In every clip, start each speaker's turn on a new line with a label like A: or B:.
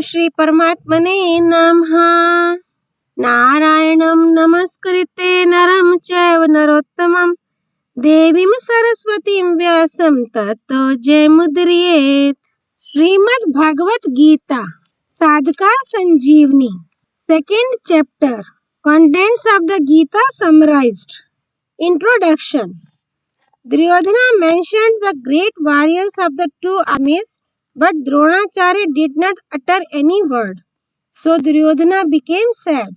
A: श्री परमात्मने नमः। नारायणं नमस्कृत्य नरं चैव नरोत्तमं देवीं सरस्वतीं व्यासं ततो जयमुदीरयेत्। श्रीमद् भगवद गीता साधका संजीवनी second chapter. Contents of the Gita summarized. Introduction. Duryodhana mentioned the great warriors of the two armies, but Dronacharya did not utter any word. So Duryodhana became sad.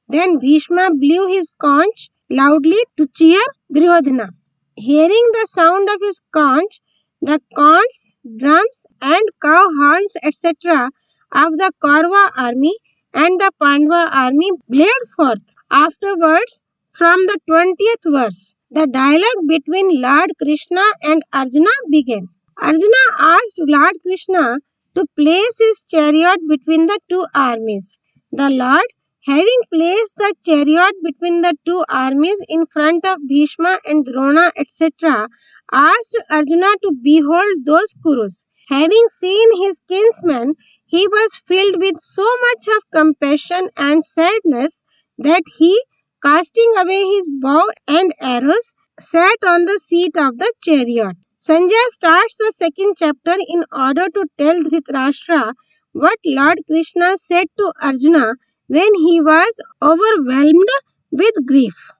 A: Then Bhishma blew his conch loudly to cheer Duryodhana. Hearing the sound of his conch, the conchs, drums and cow horns etc. of the Kaurava army and the Pandava army blared forth. Afterwards, from the 20th verse, the dialogue between Lord Krishna and Arjuna began. Arjuna asked Lord Krishna to place his chariot between the two armies. The Lord, having placed the chariot between the two armies in front of Bhishma and Drona etc., asked Arjuna to behold those Kurus. Having seen his kinsmen, he was filled with so much of compassion and sadness that he, casting away his bow and arrows, sat on the seat of the chariot. Sanjaya starts the second chapter in order to tell Dhritarashtra what Lord Krishna said to Arjuna when he was overwhelmed with grief.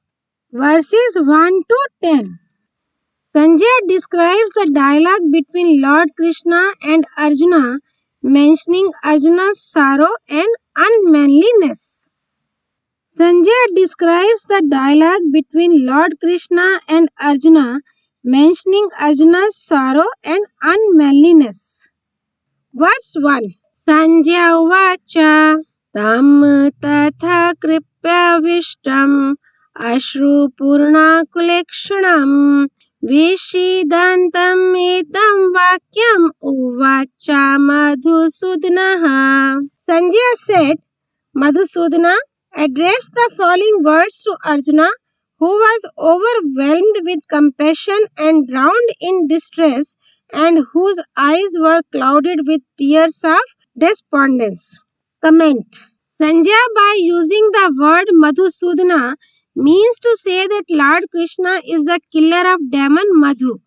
A: Verses 1 to 10. Sanjaya describes the dialogue between Lord Krishna and Arjuna, mentioning Arjuna's sorrow and unmanliness. Sanjaya describes the dialogue between Lord Krishna and Arjuna, mentioning Arjuna's sorrow and unmanliness. Verse 1. Sanjaya uvacha tam tatha kripya vishtam ashru purna kulekshanam vishidantam edam vakyam uvacha Madhusudana. Sanjaya said, Madhusudana addressed the following words to Arjuna, who was overwhelmed with compassion and drowned in distress, and whose eyes were clouded with tears of despondence. Comment. Sanjaya, by using the word Madhusudana, means to say that Lord Krishna is the killer of demon Madhu.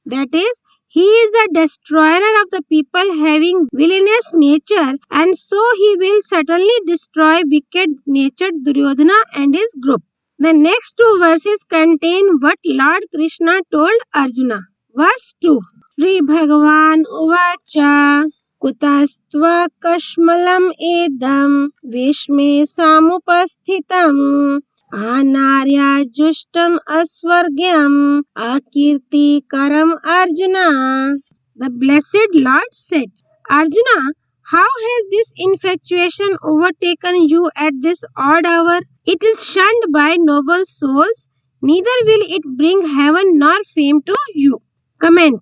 A: That is, he is the destroyer of the people having villainous nature, and so he will certainly destroy wicked-natured Duryodhana and his group. The next two verses contain what Lord Krishna told Arjuna. Verse 2. Sri Bhagavan uvacha kutastva kashmalam edam vishme samupasthitam anarya justam asvargyam akirti karam Arjuna. The blessed Lord said, Arjuna, how has this infatuation overtaken you at this odd hour? It is shunned by noble souls, neither will it bring heaven nor fame to you. Comment.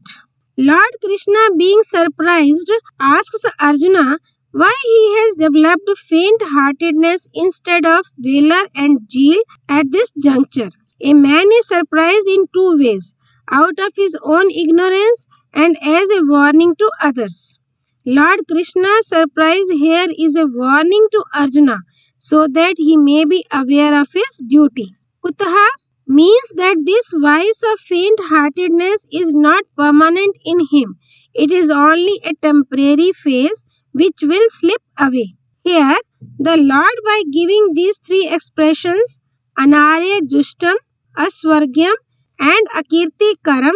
A: Lord Krishna, being surprised, asks Arjuna why he has developed faint-heartedness instead of valor and zeal at this juncture. A man is surprised in two ways, out of his own ignorance and as a warning to others. Lord Krishna's surprise here is a warning to Arjuna, so that he may be aware of his duty. Kutaha means that this vice of faint-heartedness is not permanent in him. It is only a temporary phase which will slip away. Here, the Lord, by giving these three expressions, Anarya Justam, Asvargyam and Akirti Karam,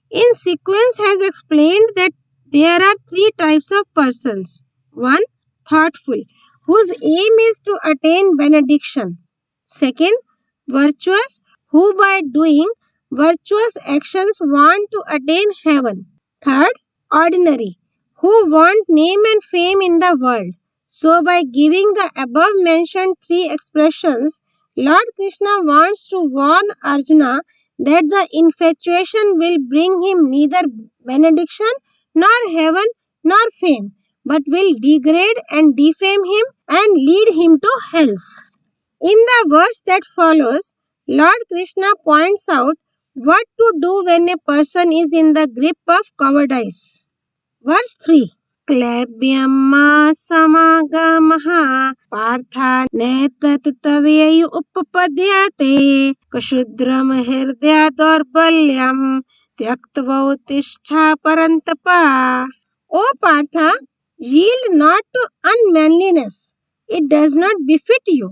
A: in sequence has explained that there are three types of persons. 1. Thoughtful, whose aim is to attain benediction. 2. Virtuous, who by doing virtuous actions want to attain heaven. 3. Ordinary, who want name and fame in the world. So by giving the above mentioned three expressions, Lord Krishna wants to warn Arjuna that the infatuation will bring him neither benediction nor heaven nor fame, but will degrade and defame him and lead him to hells. In the verse that follows, Lord Krishna points out what to do when a person is in the grip of cowardice. Verse 3. क्लैब्यम्मा समागमः Partha नेतत्तवेयु उपपद्यते क्षुद्रम हृदय दौर्बल्यम त्यक्त्वा उत्तिष्ठा परन्तपा. O Partha, yield not to unmanliness. It does not befit you.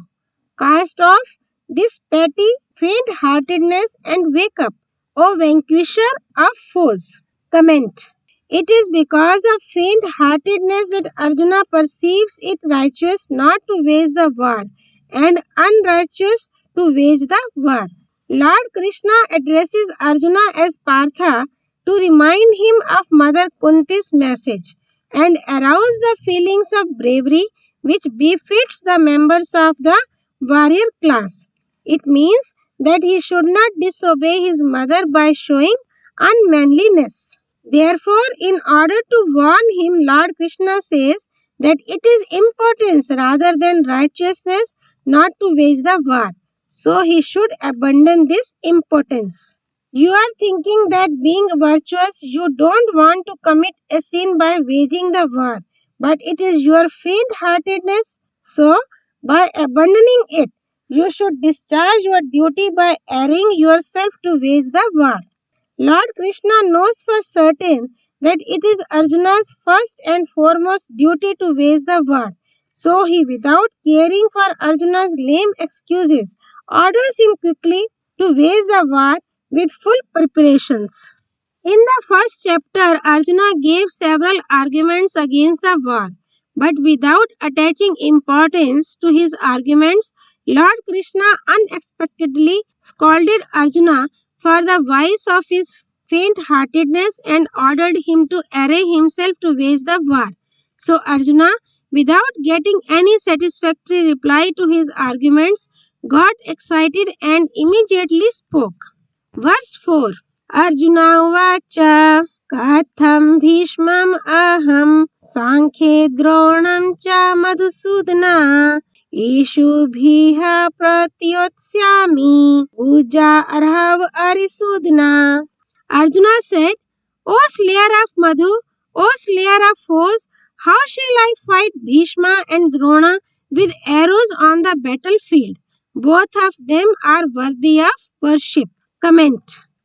A: Cast off this petty faint-heartedness and wake up, O vanquisher of foes. Comment. It is because of faint-heartedness that Arjuna perceives it righteous not to wage the war and unrighteous to wage the war. Lord Krishna addresses Arjuna as Partha to remind him of Mother Kunti's message and arouse the feelings of bravery which befits the members of the warrior class. It means that he should not disobey his mother by showing unmanliness. Therefore, in order to warn him, Lord Krishna says that it is impotence rather than righteousness not to wage the war. So he should abandon this impotence. You are thinking that being virtuous, you don't want to commit a sin by waging the war, but it is your faint-heartedness. So, by abandoning it, you should discharge your duty by erring yourself to wage the war. Lord Krishna knows for certain that it is Arjuna's first and foremost duty to wage the war. So he, without caring for Arjuna's lame excuses, orders him quickly to wage the war with full preparations. In the first chapter, Arjuna gave several arguments against the war, but without attaching importance to his arguments, Lord Krishna unexpectedly scolded Arjuna for the vice of his faint-heartedness and ordered him to array himself to wage the war. So Arjuna, without getting any satisfactory reply to his arguments, got excited and immediately spoke. Verse 4. Arjuna uvacha katham bhishmam aham sankhye dronam cha madhusudana ishu bhiha pratyotsami uja arhav arisudana. Arjuna said, O slayer of Madhu, O slayer of foes, how shall I fight Bhishma and Drona with arrows on the battlefield? Both of them are worthy of worship. Comment.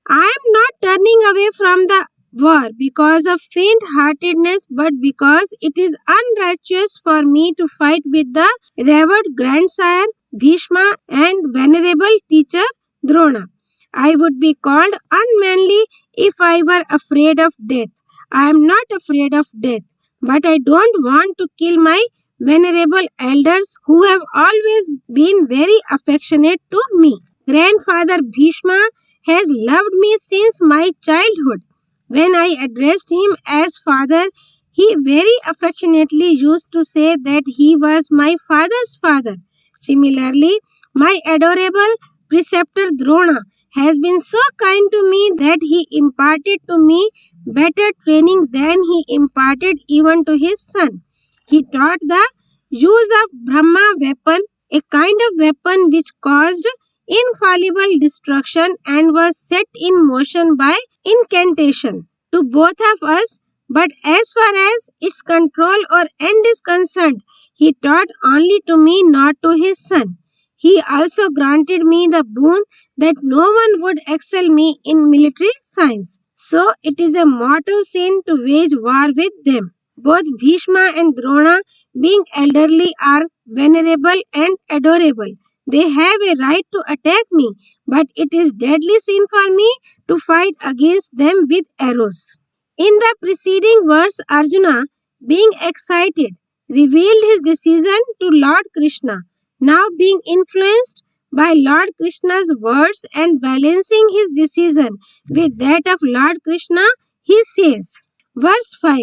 A: I am not turning away from the war because of faint-heartedness, but because it is unrighteous for me to fight with the revered grandsire Bhishma and venerable teacher Drona. I would be called unmanly if I were afraid of death. I am not afraid of death, but I don't want to kill my venerable elders who have always been very affectionate to me. Grandfather Bhishma has loved me since my childhood. When I addressed him as father, he very affectionately used to say that he was my father's father. Similarly, my adorable preceptor Drona has been so kind to me that he imparted to me better training than he imparted even to his son. He taught the use of Brahma weapon, a kind of weapon which caused infallible destruction and was set in motion by incantation to both of us, but as far as its control or end is concerned, he taught only to me, not to his son. He also granted me the boon that no one would excel me in military science. So it is a mortal sin to wage war with them. Both Bhishma and Drona, being elderly, are venerable and adorable. They have a right to attack me, but it is deadly sin for me to fight against them with arrows. In the preceding verse, Arjuna, being excited, revealed his decision to Lord Krishna. Now being influenced by Lord Krishna's words and balancing his decision with that of Lord Krishna, he says, verse 5,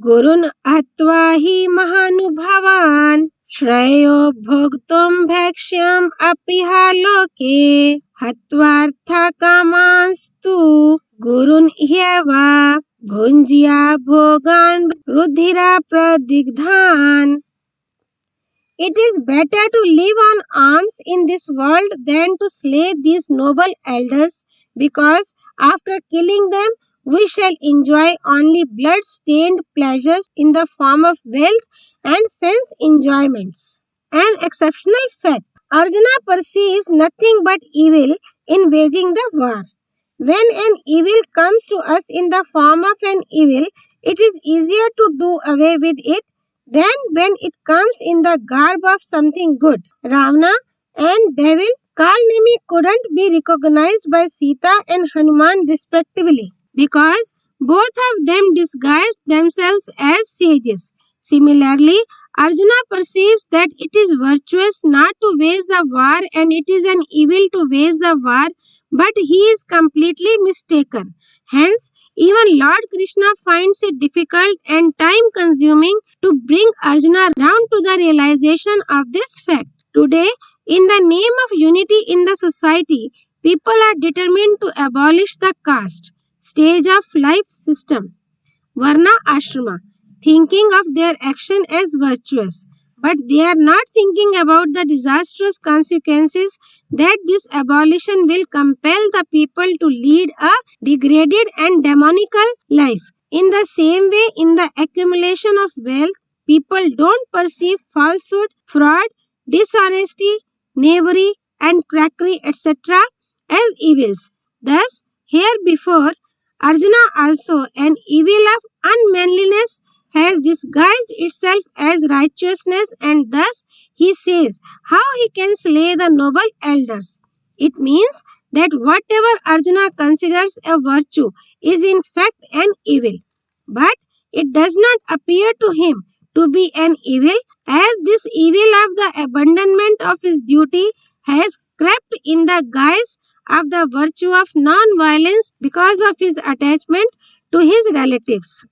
A: Gurun atva hi mahanubhavan Shreyo bhogtum bhaksyam apiha loke hatvartha kamanstu gurun hyeva bhunjya bhogan rudhira pradigdhan. It is better to live on alms in this world than to slay these noble elders, because after killing them We shall enjoy only blood-stained pleasures in the form of wealth and sense enjoyments. An exceptional fact. Arjuna perceives nothing but evil in waging the war. When an evil comes to us in the form of an evil, it is easier to do away with it than when it comes in the garb of something good. Ravana and devil Kalnemi couldn't be recognized by Sita and Hanuman respectively because both of them disguised themselves as sages. Similarly, Arjuna perceives that it is virtuous not to wage the war and it is an evil to wage the war, but he is completely mistaken. Hence, even Lord Krishna finds it difficult and time consuming to bring Arjuna round to the realization of this fact. Today, in the name of unity in the society, people are determined to abolish the caste stage of life system, Varna Ashrama, thinking of their action as virtuous. But they are not thinking about the disastrous consequences that this abolition will compel the people to lead a degraded and demonical life. In the same way, in the accumulation of wealth, people don't perceive falsehood, fraud, dishonesty, knavery, and trickery, etc., as evils. Thus, here before Arjuna also, an evil of unmanliness has disguised itself as righteousness, and thus he says how he can slay the noble elders. It means that whatever Arjuna considers a virtue is in fact an evil, but it does not appear to him to be an evil, as this evil of the abandonment of his duty has crept in the guise of the virtue of non-violence because of his attachment to his relatives.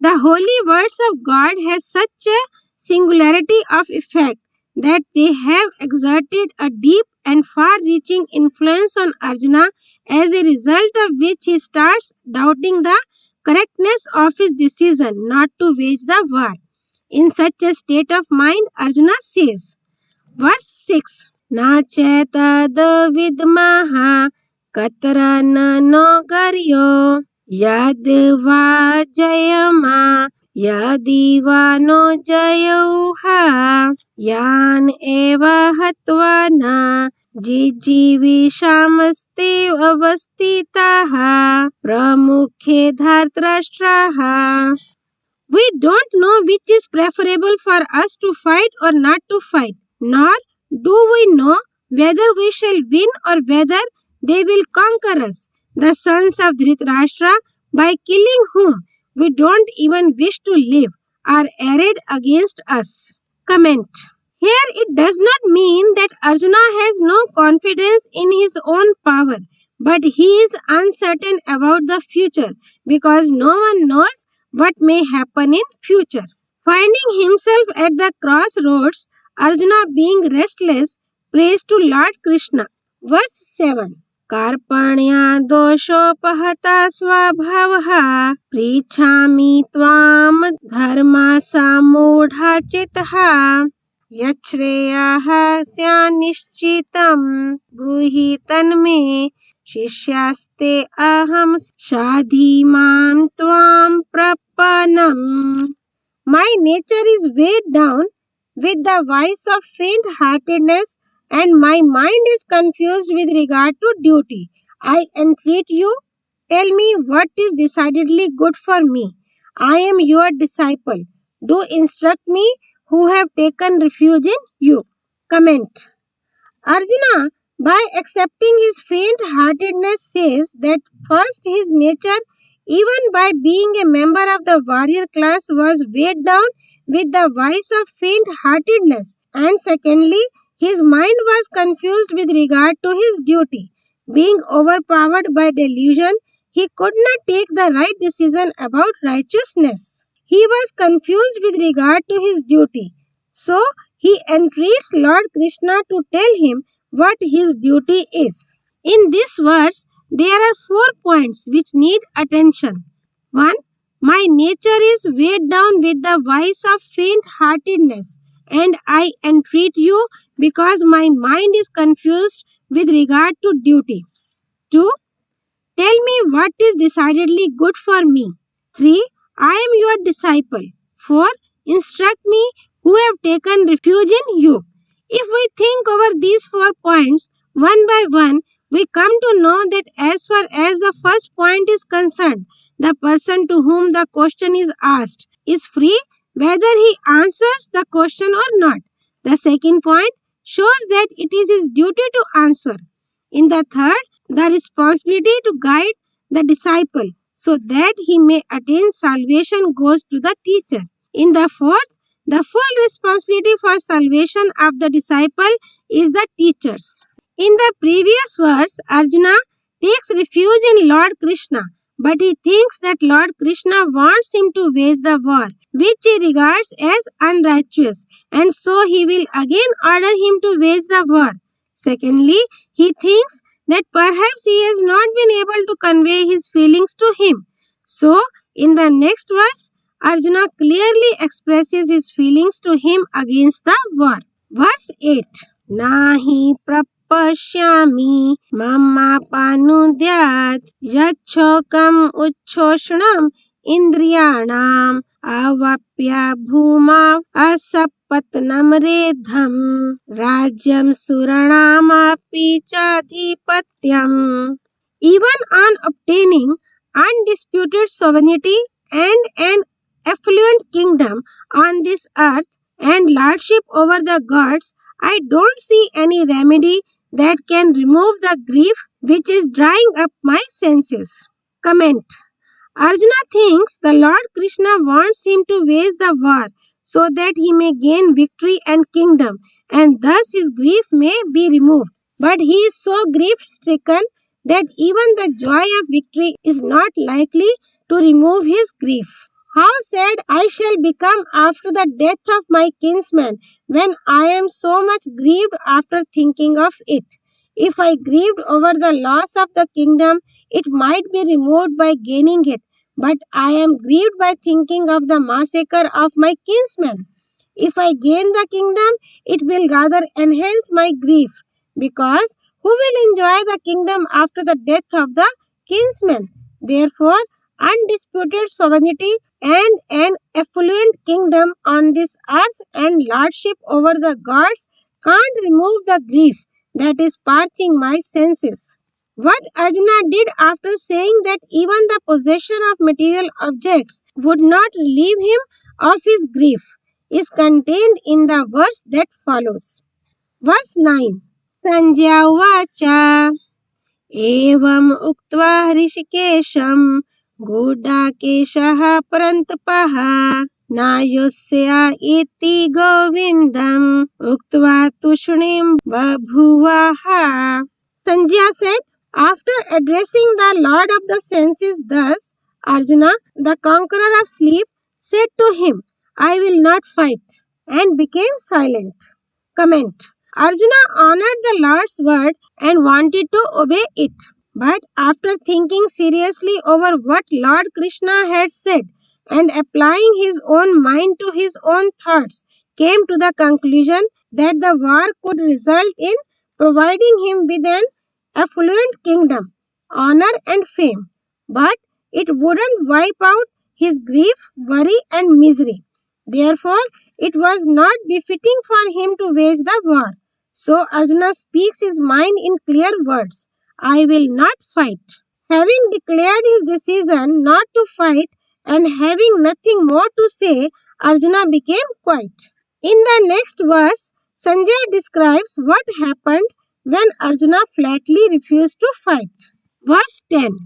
A: The holy words of God has such a singularity of effect that they have exerted a deep and far-reaching influence on Arjuna, as a result of which he starts doubting the correctness of his decision not to wage the war. In such a state of mind, Arjuna says, verse 6, Na chetad vidmaha katra no garyo yadva jayama yadiva no jayauha yan eva hatvana jijivishamaste avastitaha pramukhe dhartrashtraha. We don't know which is preferable for us to fight or not to fight, nor do we know whether we shall win or whether they will conquer us, the sons of Dhritarashtra, by killing whom we don't even wish to live, are arrayed against us. Comment. Here it does not mean that Arjuna has no confidence in his own power, but he is uncertain about the future because no one knows what may happen in future. Finding himself at the crossroads, Arjuna being restless, prays to Lord Krishna. Verse 7. Karpanya doshopahata swabhavaha prichami tvam dharma samudha chitaha yachreyaha syanishchitam bruhi tanme शिष्यास्ते aham shadhimam tvam prapanam. My nature is weighed down with the vice of faint-heartedness and my mind is confused with regard to duty. I entreat you, tell me what is decidedly good for me. I am your disciple. Do instruct me who have taken refuge in you. Comment. Arjuna, by accepting his faint-heartedness, says that first his nature, even by being a member of the warrior class, was weighed down with the vice of faint-heartedness, and secondly, his mind was confused with regard to his duty. Being overpowered by delusion, he could not take the right decision about righteousness. He was confused with regard to his duty. So, he entreats Lord Krishna to tell him what his duty is. In this verse, there are 4 points which need attention. 1. My nature is weighed down with the vice of faint-heartedness, and I entreat you because my mind is confused with regard to duty. 2. Tell me what is decidedly good for me. 3. I am your disciple. 4. Instruct me who have taken refuge in you. If we think over these 4 points one by one, we come to know that as far as the first point is concerned, the person to whom the question is asked is free whether he answers the question or not. The second point shows that it is his duty to answer. In the third, the responsibility to guide the disciple so that he may attain salvation goes to the teacher. In the fourth, the full responsibility for salvation of the disciple is the teacher's. In the previous verse, Arjuna takes refuge in Lord Krishna, but he thinks that Lord Krishna wants him to wage the war, which he regards as unrighteous, and so he will again order him to wage the war. Secondly, he thinks that perhaps he has not been able to convey his feelings to him. So, in the next verse, Arjuna clearly expresses his feelings to him against the war. Verse 8. Nahi prapashyami mamapanudyat yachokam uchchoshnam indriyanam avapya bhuma asapatnam redham rajyam suranamapi chadhipatyam. Even on obtaining undisputed sovereignty and an affluent kingdom on this earth and lordship over the gods, I don't see any remedy that can remove the grief which is drying up my senses. Comment. Arjuna thinks the Lord Krishna wants him to wage the war so that he may gain victory and kingdom, and thus his grief may be removed. But he is so grief-stricken that even the joy of victory is not likely to remove his grief. How sad I shall become after the death of my kinsman when I am so much grieved after thinking of it. If I grieved over the loss of the kingdom, it might be removed by gaining it, but I am grieved by thinking of the massacre of my kinsman. If I gain the kingdom, it will rather enhance my grief, because who will enjoy the kingdom after the death of the kinsman? Therefore, undisputed sovereignty and an affluent kingdom on this earth and lordship over the gods can't remove the grief that is parching my senses. What Arjuna did after saying that even the possession of material objects would not relieve him of his grief is contained in the verse that follows. Verse 9. Sanjaya vacha evam uktva hrishikesham Godakeshah Prantpaha Nayosya iti Govindam Uktva Tushnim Babhuvaha. Sanjaya said, after addressing the Lord of the senses thus, Arjuna, the conqueror of sleep, said to him, I will not fight, and became silent. Comment. Arjuna honored the Lord's word and wanted to obey it. But after thinking seriously over what Lord Krishna had said and applying his own mind to his own thoughts, came to the conclusion that the war could result in providing him with an affluent kingdom, honor and fame, but it wouldn't wipe out his grief, worry and misery. Therefore, it was not befitting for him to wage the war. So Arjuna speaks his mind in clear words. I will not fight. Having declared his decision not to fight and having nothing more to say, Arjuna became quiet. In the next verse, Sanjaya describes what happened when Arjuna flatly refused to fight. Verse 10.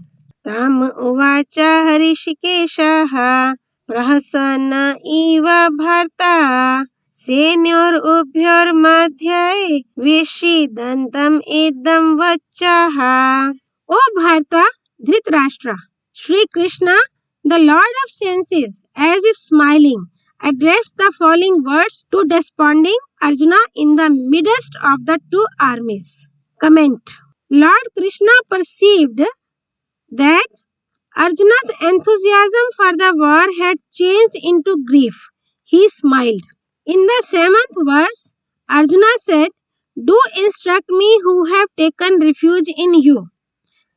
A: Tam uvacha harishikeshaha prahasana iva bharta Senyor ubhyar madhyay vishidantam idam vachaha. O Bharata, Dhritarashtra, Sri Krishna, the Lord of senses, as if smiling, addressed the following words to desponding Arjuna in the midst of the two armies. Comment. Lord Krishna perceived that Arjuna's enthusiasm for the war had changed into grief. He smiled. In the 7th verse, Arjuna said, Do instruct me who have taken refuge in you.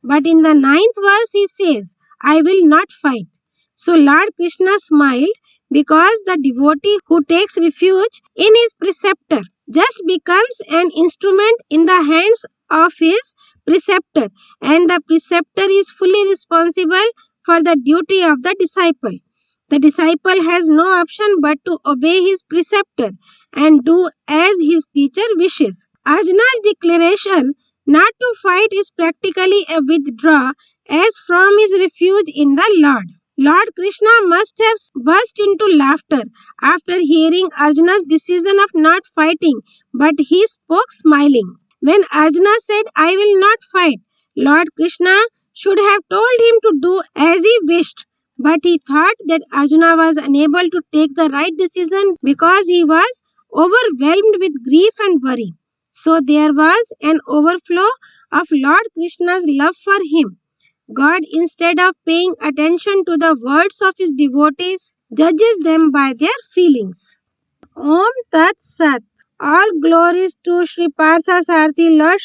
A: But in the 9th verse he says, I will not fight. So Lord Krishna smiled because the devotee who takes refuge in his preceptor just becomes an instrument in the hands of his preceptor, and the preceptor is fully responsible for the duty of the disciple. The disciple has no option but to obey his preceptor and do as his teacher wishes. Arjuna's declaration not to fight is practically a withdrawal as from his refuge in the Lord. Lord Krishna must have burst into laughter after hearing Arjuna's decision of not fighting, but he spoke smiling. When Arjuna said, I will not fight, Lord Krishna should have told him to do as he wished. But he thought that Arjuna was unable to take the right decision because he was overwhelmed with grief and worry. So there was an overflow of Lord Krishna's love for him. God, instead of paying attention to the words of his devotees, judges them by their feelings. Om Tat Sat. All glories to Sri Partha Sarthi, Lord